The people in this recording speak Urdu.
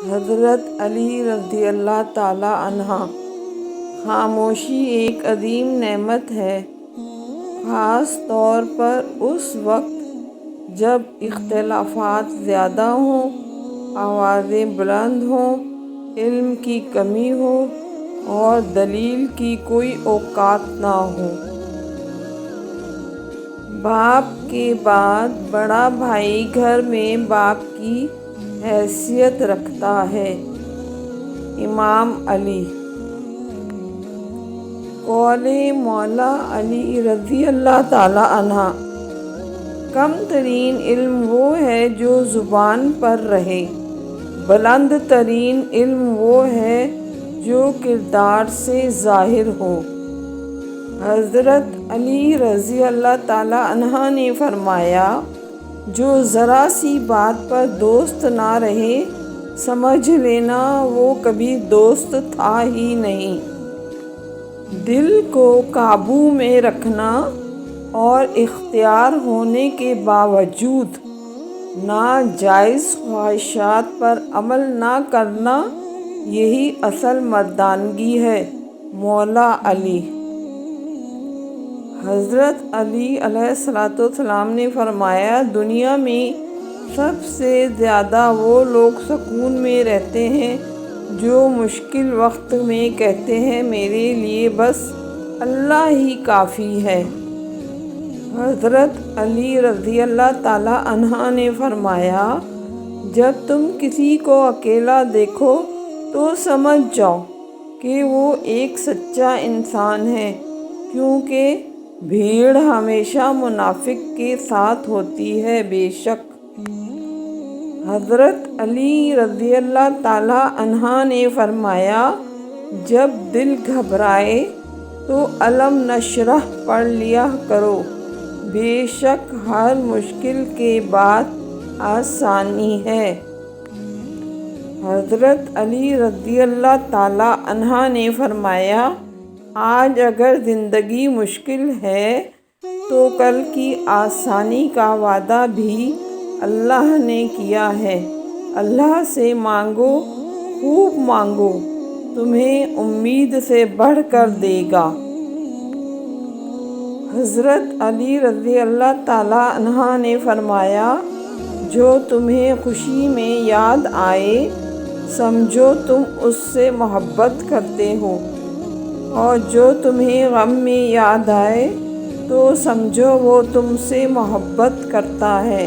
حضرت علی رضی اللہ تعالی عنہ۔ خاموشی ایک عظیم نعمت ہے، خاص طور پر اس وقت جب اختلافات زیادہ ہوں، آوازیں بلند ہوں، علم کی کمی ہو اور دلیل کی کوئی اوقات نہ ہو۔ باپ کے بعد بڑا بھائی گھر میں باپ کی حیثیت رکھتا ہے۔ امام علی۔ قول مولا علی رضی اللہ تعالی عنہ: کم ترین علم وہ ہے جو زبان پر رہے، بلند ترین علم وہ ہے جو کردار سے ظاہر ہو۔ حضرت علی رضی اللہ تعالی عنہ نے فرمایا، جو ذرا سی بات پر دوست نہ رہے، سمجھ لینا وہ کبھی دوست تھا ہی نہیں۔ دل کو قابو میں رکھنا اور اختیار ہونے کے باوجود ناجائز خواہشات پر عمل نہ کرنا، یہی اصل مردانگی ہے۔ مولا علی۔ حضرت علی علیہ السلام نے فرمایا، دنیا میں سب سے زیادہ وہ لوگ سکون میں رہتے ہیں جو مشکل وقت میں کہتے ہیں میرے لیے بس اللہ ہی کافی ہے۔ حضرت علی رضی اللہ تعالی عنہ نے فرمایا، جب تم کسی کو اکیلا دیکھو تو سمجھ جاؤ کہ وہ ایک سچا انسان ہے، کیونکہ بھیڑ ہمیشہ منافق کے ساتھ ہوتی ہے۔ بے شک حضرت علی رضی اللہ تعالی عنہ نے فرمایا، جب دل گھبرائے تو الم نشرح پڑھ لیا کرو، بے شک ہر مشکل کے بعد آسانی ہے۔ حضرت علی رضی اللہ تعالی عنہ نے فرمایا، آج اگر زندگی مشکل ہے تو کل کی آسانی کا وعدہ بھی اللہ نے کیا ہے۔ اللہ سے مانگو، خوب مانگو، تمہیں امید سے بڑھ کر دے گا۔ حضرت علی رضی اللہ تعالی عنہ نے فرمایا، جو تمہیں خوشی میں یاد آئے، سمجھو تم اس سے محبت کرتے ہو، اور جو تمہیں غم میں یاد آئے تو سمجھو وہ تم سے محبت کرتا ہے۔